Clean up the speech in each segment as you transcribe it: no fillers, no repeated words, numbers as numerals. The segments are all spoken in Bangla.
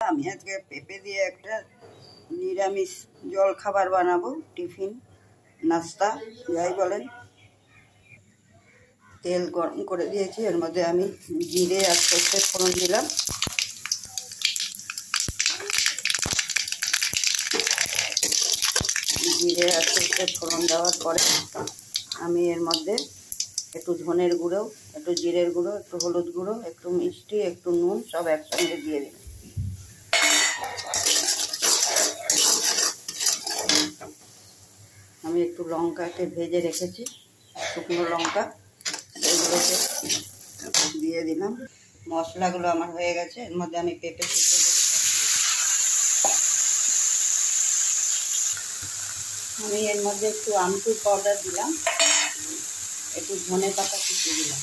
আমি আজকে পেঁপে দিয়ে একটা নিরামিষ জল খাবার বানাবো, টিফিন নাস্তা যাই বলেন। তেল গরম করে দিয়েছি, এর মধ্যে আমি জিরে আর সর্ষের ফোড়ন দিলাম। জিরে আর সর্ষের ফোড়ন দেওয়ার পরে আমি এর মধ্যে একটু ধনের গুঁড়ো, একটু জিরের গুঁড়ো, একটু হলুদ গুঁড়ো, একটু মিষ্টি, একটু নুন সব একসঙ্গে দিয়ে দিলাম। আমি একটু লঙ্কাকে ভেজে রেখেছি, শুকনো লঙ্কা, এগুলোকে দিয়ে দিলাম। মশলাগুলো আমার হয়ে গেছে, এর মধ্যে আমি পেঁপে সিদ্ধ করে আমি এর মধ্যে একটু আমচুর পাউডার দিলাম, একটু ধনে পাতা কুচি দিলাম।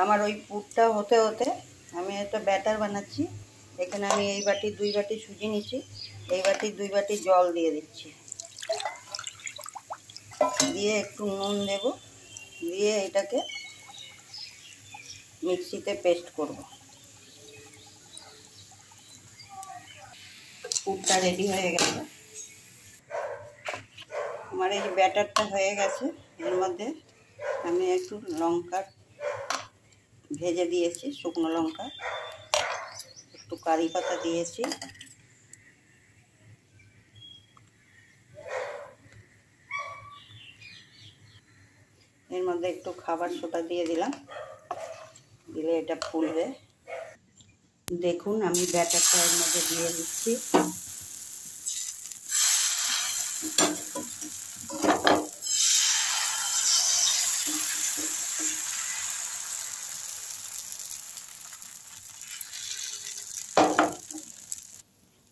আমার ওই পুরটা হতে হতে আমি একটা ব্যাটার বানাচ্ছি। এখানে আমি এই বাটি 2 বাটি সুজি নিচ্ছি, এই বাটি 2 বাটি জল দিয়ে দিচ্ছি, দিয়ে একটু নুন দেব, দিয়ে এটাকে মিক্সিতে পেস্ট করব। পুরটা রেডি হয়ে গেছে, আমার এই ব্যাটারটা হয়ে গেছে। এর মধ্যে আমি একটু লঙ্কা ভেজে দিয়েছি, শুকনো লঙ্কা, একটু কারি পাতা দিয়েছি, এর মধ্যে একটু খাবার সোডা দিয়ে দিলাম, দিলে এটা ফুলবে। দেখুন আমি ব্যাটারটা এর মধ্যে দিয়ে দিচ্ছি।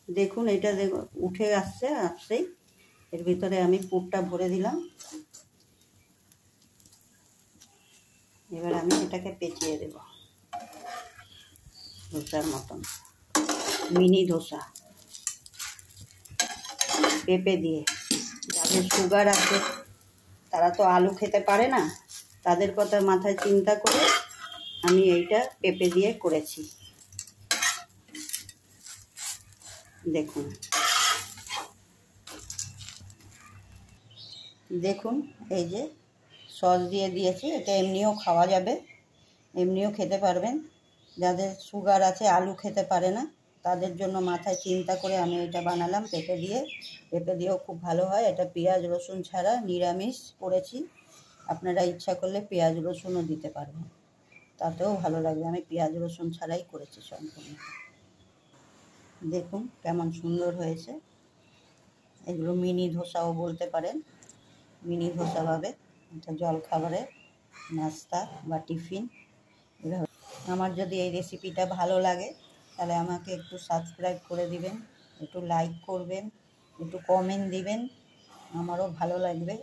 দেখুন এটা উঠে আসছেই, এর ভিতরে আমি পুরটা ভরে দিলাম। এবার আমি এটাকে পেঁচিয়ে দেব ধোসার মতন, মিনি ধোসা পেঁপে দিয়ে। যাদের সুগার আছে তারা তো আলু খেতে পারে না, তাদের কথা মাথায় চিন্তা করে আমি এইটা পেঁপে দিয়ে করেছি। দেখুন দেখুন এই যে সস দিয়ে দিয়েছি, এটা এমনিও খাওয়া যাবে, এমনিও খেতে পারবেন। যাদের সুগার আছে, আলু খেতে পারে না, তাদের জন্য মাথায় চিন্তা করে আমি এটা বানালাম পেঁপে দিয়ে। পেঁপে দিয়েও খুব ভালো হয়। এটা পেঁয়াজ রসুন ছাড়া নিরামিষ করেছি, আপনারা ইচ্ছা করলে পেঁয়াজ রসুনও দিতে পারবেন, তাতেও ভালো লাগবে। আমি পেঁয়াজ রসুন ছাড়াই করেছি সম্পূর্ণ। দেখুন কেমন সুন্দর হয়েছে। এগুলো মিনি ধোসাও বলতে পারেন, মিনি ধোসা ভাবে। এটা জলখাবারে, নাস্তা বা টিফিন। আমার যদি এই রেসিপিটা ভালো লাগে তাহলে আমাকে একটু সাবস্ক্রাইব করে দিবেন, একটু লাইক করবেন, একটু কমেন্ট দিবেন, আমারও ভালো লাগবে।